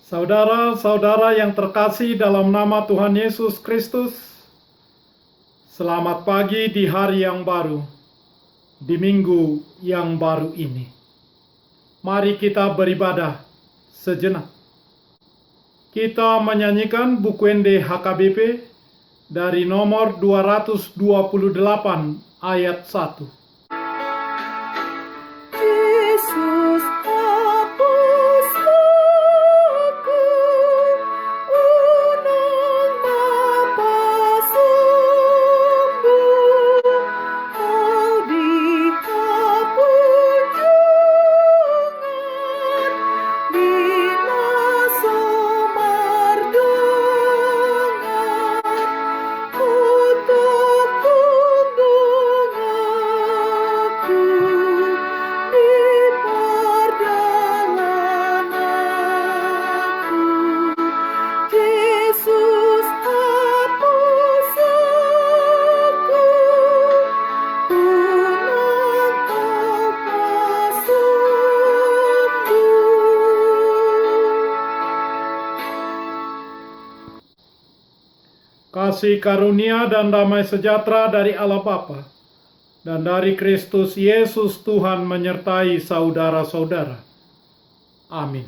Saudara-saudara yang terkasih dalam nama Tuhan Yesus Kristus, selamat pagi di hari yang baru, di minggu yang baru ini. Mari kita beribadah sejenak. Kita menyanyikan Bukuende HKBP dari nomor 228 ayat 1. Yesus hapus aku, unang Bapa sembuh, kau dikapunjungan, bina semardungan, untuk tundung aku di perjalananku. Yesus hapus aku, unang Bapa sembuh. Kasih karunia dan damai sejahtera dari Allah Bapa dan dari Kristus Yesus Tuhan menyertai saudara-saudara. Amin.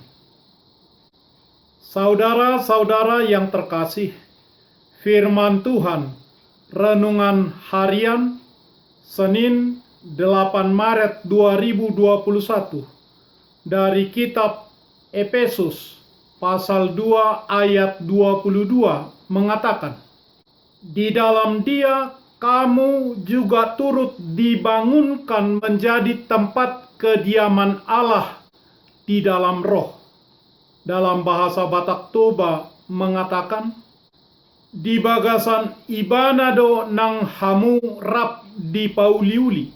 Saudara-saudara yang terkasih, firman Tuhan, renungan harian, Senin 8 Maret 2021, dari kitab Efesus, pasal 2 ayat 22, mengatakan, "Di dalam Dia kamu juga turut dibangunkan menjadi tempat kediaman Allah di dalam roh." Dalam bahasa Batak Toba mengatakan, "Di bagasan ibanado nang hamu rap di pauliuli,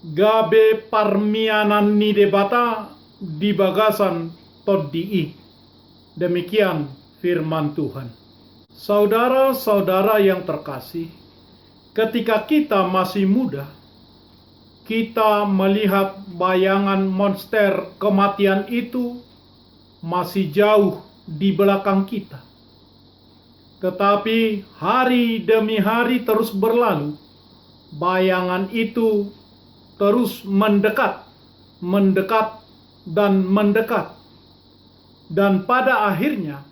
gabe parmianan ni debata di bagasan toddi'i." Demikian firman Tuhan. Saudara-saudara yang terkasih, ketika kita masih muda, kita melihat bayangan monster kematian itu masih jauh di belakang kita. Tetapi hari demi hari terus berlalu, bayangan itu terus mendekat, dan mendekat. Dan pada akhirnya,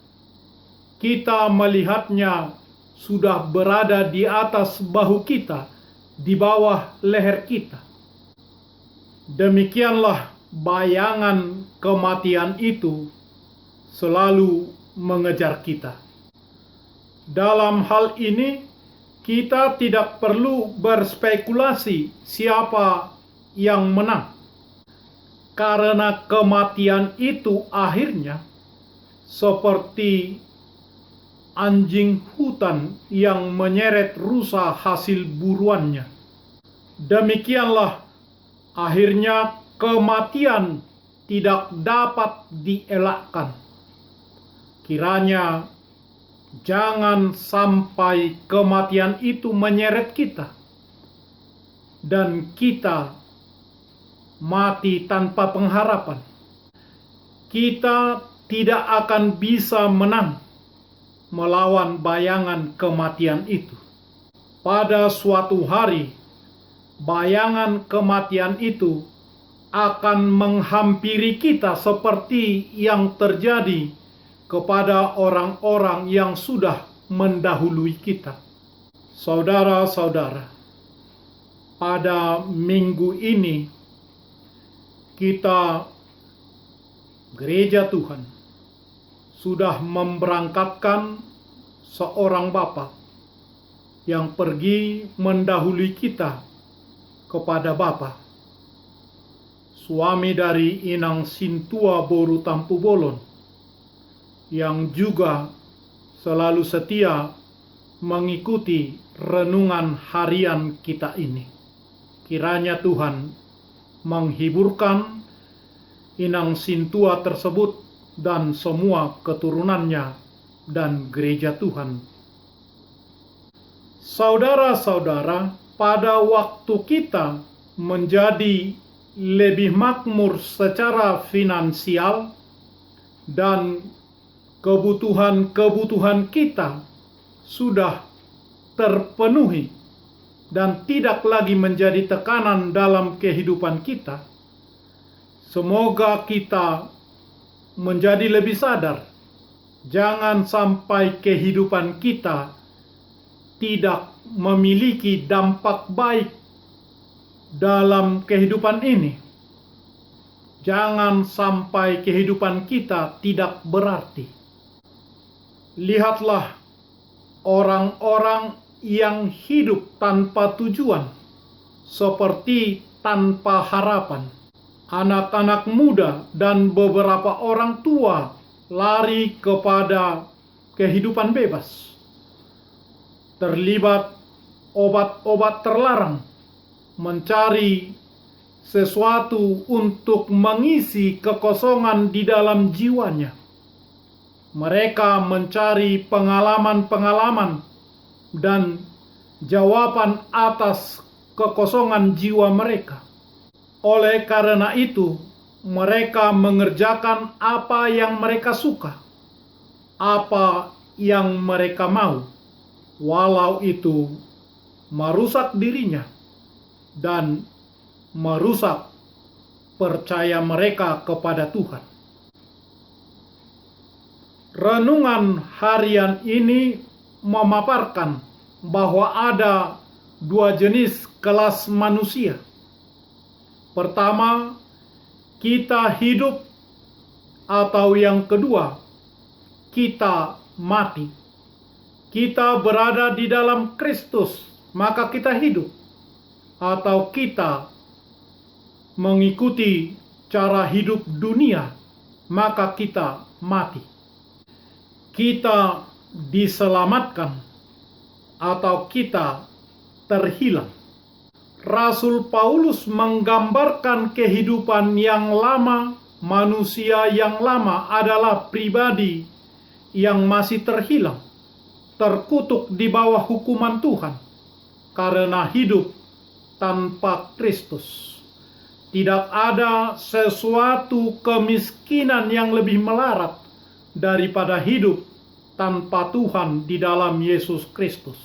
kita melihatnya sudah berada di atas bahu kita, di bawah leher kita. Demikianlah bayangan kematian itu selalu mengejar kita. Dalam hal ini, kita tidak perlu berspekulasi siapa yang menang, karena kematian itu akhirnya seperti anjing hutan yang menyeret rusa hasil buruannya. Demikianlah akhirnya kematian tidak dapat dielakkan. Kiranya jangan sampai kematian itu menyeret kita dan kita mati tanpa pengharapan. Kita tidak akan bisa menang melawan bayangan kematian itu. Pada suatu hari, bayangan kematian itu akan menghampiri kita seperti yang terjadi kepada orang-orang yang sudah mendahului kita. Saudara-saudara, pada minggu ini kita, Gereja Tuhan, sudah memberangkatkan seorang bapa yang pergi mendahului kita kepada Bapa, suami dari Inang Sintua Boru Tampu Bolon, yang juga selalu setia mengikuti renungan harian kita ini. Kiranya Tuhan menghiburkan Inang Sintua tersebut dan semua keturunannya dan gereja Tuhan. Saudara-saudara, pada waktu kita menjadi lebih makmur secara finansial, dan kebutuhan-kebutuhan kita sudah terpenuhi dan tidak lagi menjadi tekanan dalam kehidupan kita, semoga kita menjadi lebih sadar. Jangan sampai kehidupan kita tidak memiliki dampak baik dalam kehidupan ini. Jangan sampai kehidupan kita tidak berarti. Lihatlah orang-orang yang hidup tanpa tujuan, seperti tanpa harapan. Anak-anak muda dan beberapa orang tua lari kepada kehidupan bebas, terlibat obat-obat terlarang, mencari sesuatu untuk mengisi kekosongan di dalam jiwanya. Mereka mencari pengalaman-pengalaman dan jawaban atas kekosongan jiwa mereka. Oleh karena itu, mereka mengerjakan apa yang mereka suka, apa yang mereka mau, walau itu merusak dirinya dan merusak percaya mereka kepada Tuhan. Renungan harian ini memaparkan bahwa ada dua jenis kelas manusia. Pertama, kita hidup, atau yang kedua, kita mati. Kita berada di dalam Kristus, maka kita hidup, atau kita mengikuti cara hidup dunia, maka kita mati. Kita diselamatkan, atau kita terhilang. Rasul Paulus menggambarkan kehidupan yang lama. Manusia yang lama adalah pribadi yang masih terhilang, terkutuk di bawah hukuman Tuhan karena hidup tanpa Kristus. Tidak ada sesuatu kemiskinan yang lebih melarat daripada hidup tanpa Tuhan di dalam Yesus Kristus.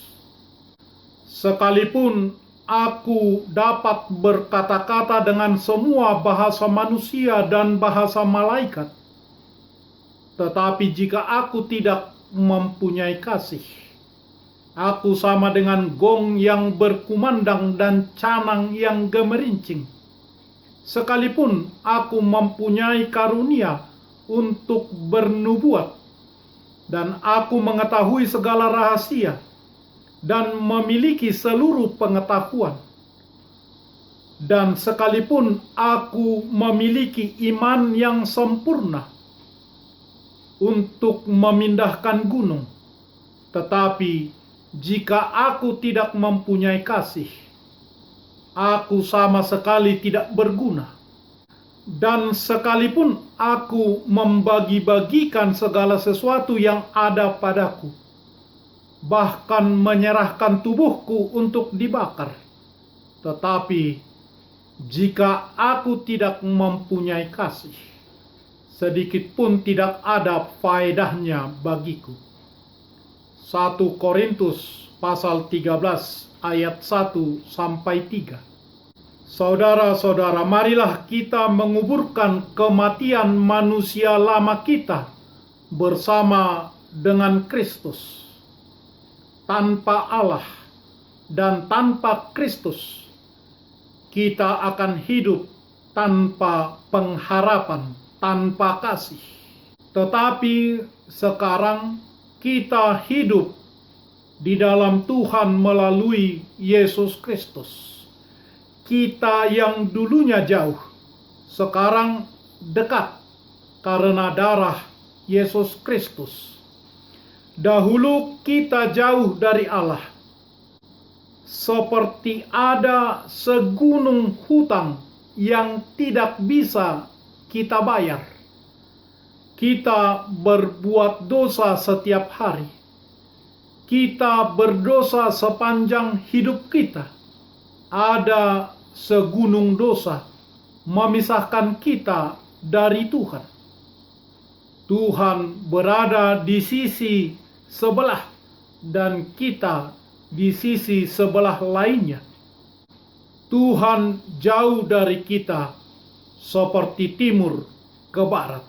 Sekalipun aku dapat berkata-kata dengan semua bahasa manusia dan bahasa malaikat, tetapi jika aku tidak mempunyai kasih, aku sama dengan gong yang berkumandang dan canang yang gemerincing. Sekalipun aku mempunyai karunia untuk bernubuat, dan aku mengetahui segala rahasia, dan memiliki seluruh pengetahuan, dan sekalipun aku memiliki iman yang sempurna untuk memindahkan gunung, tetapi jika aku tidak mempunyai kasih, aku sama sekali tidak berguna. Dan sekalipun aku membagi-bagikan segala sesuatu yang ada padaku, bahkan menyerahkan tubuhku untuk dibakar, tetapi jika aku tidak mempunyai kasih, sedikit pun tidak ada faedahnya bagiku. 1 Korintus pasal 13 ayat 1 sampai 3. Saudara-saudara, marilah kita menguburkan kematian manusia lama kita bersama dengan Kristus. Tanpa Allah dan tanpa Kristus, kita akan hidup tanpa pengharapan, tanpa kasih. Tetapi sekarang kita hidup di dalam Tuhan melalui Yesus Kristus. Kita yang dulunya jauh, sekarang dekat karena darah Yesus Kristus. Dahulu kita jauh dari Allah, seperti ada segunung hutang yang tidak bisa kita bayar. Kita berbuat dosa setiap hari. Kita berdosa sepanjang hidup kita. Ada segunung dosa memisahkan kita dari Tuhan. Tuhan berada di sisi sebelah dan kita di sisi sebelah lainnya. Tuhan jauh dari kita seperti timur ke barat.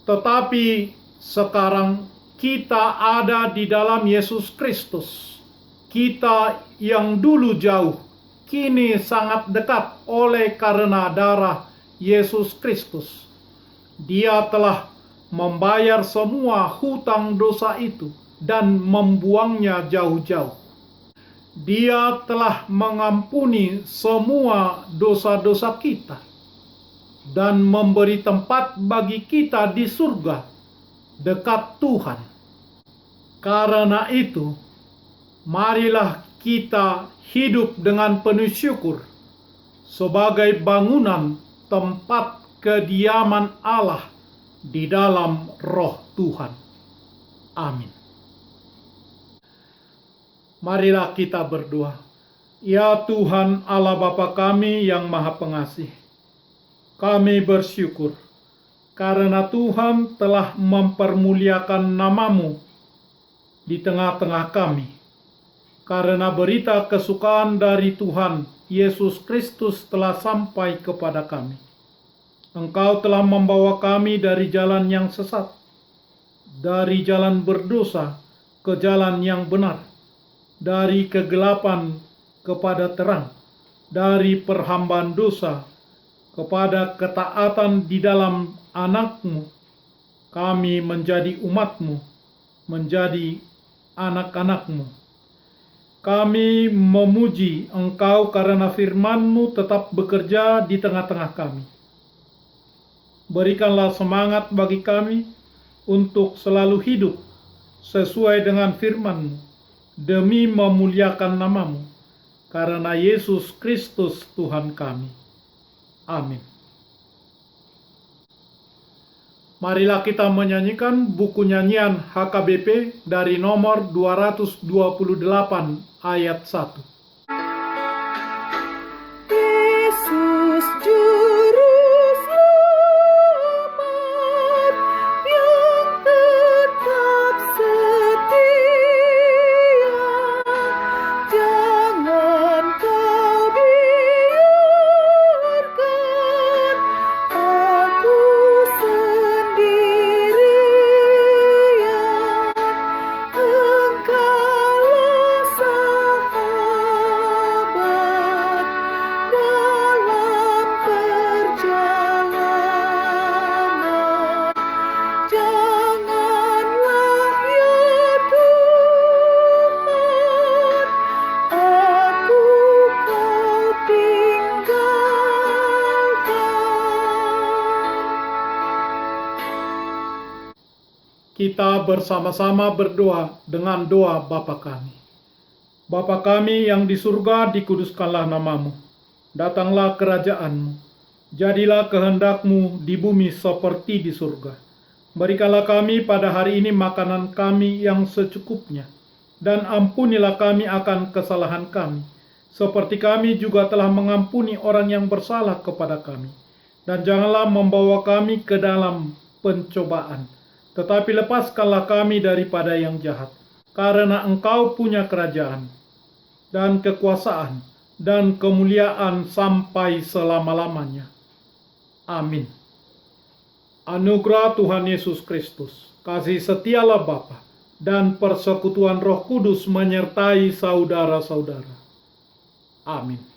Tetapi sekarang kita ada di dalam Yesus Kristus. Kita yang dulu jauh, kini sangat dekat oleh karena darah Yesus Kristus. Dia telah membayar semua hutang dosa itu dan membuangnya jauh-jauh. Dia telah mengampuni semua dosa-dosa kita dan memberi tempat bagi kita di surga dekat Tuhan. Karena itu, marilah kita hidup dengan penuh syukur sebagai bangunan tempat kediaman Allah di dalam Roh Tuhan. Amin. Marilah kita berdoa. Ya Tuhan Allah Bapa kami yang Maha Pengasih, kami bersyukur karena Tuhan telah mempermuliakan nama-Mu di tengah-tengah kami. Karena berita kesukaan dari Tuhan Yesus Kristus telah sampai kepada kami. Engkau telah membawa kami dari jalan yang sesat, dari jalan berdosa ke jalan yang benar, dari kegelapan kepada terang, dari perhambaan dosa kepada ketaatan di dalam anak-Mu. Kami menjadi umat-Mu, menjadi anak-anak-Mu. Kami memuji Engkau karena firman-Mu tetap bekerja di tengah-tengah kami. Berikanlah semangat bagi kami untuk selalu hidup sesuai dengan firman-Mu, demi memuliakan nama-Mu, karena Yesus Kristus Tuhan kami. Amin. Marilah kita menyanyikan buku nyanyian HKBP dari nomor 228 ayat 1. Yesus Juru Selamat yang tetap setia, jangan kau biarkan aku sendirian. Engkaulah sahabat dalam perjalanan. Janganlah ya Tuhan, aku kau tinggalkan. Kita bersama-sama berdoa dengan doa Bapa kami. Bapa kami yang di surga, dikuduskanlah nama-Mu. Datanglah kerajaan-Mu. Jadilah kehendak-Mu di bumi seperti di surga. Berikanlah kami pada hari ini makanan kami yang secukupnya. Dan ampunilah kami akan kesalahan kami, seperti kami juga telah mengampuni orang yang bersalah kepada kami. Dan janganlah membawa kami ke dalam pencobaan, tetapi lepaskanlah kami daripada yang jahat. Karena Engkau punya kerajaan, dan kekuasaan, dan kemuliaan sampai selama-lamanya. Amin. Anugerah Tuhan Yesus Kristus, kasih setialah Bapa, dan persekutuan Roh Kudus menyertai saudara-saudara. Amin.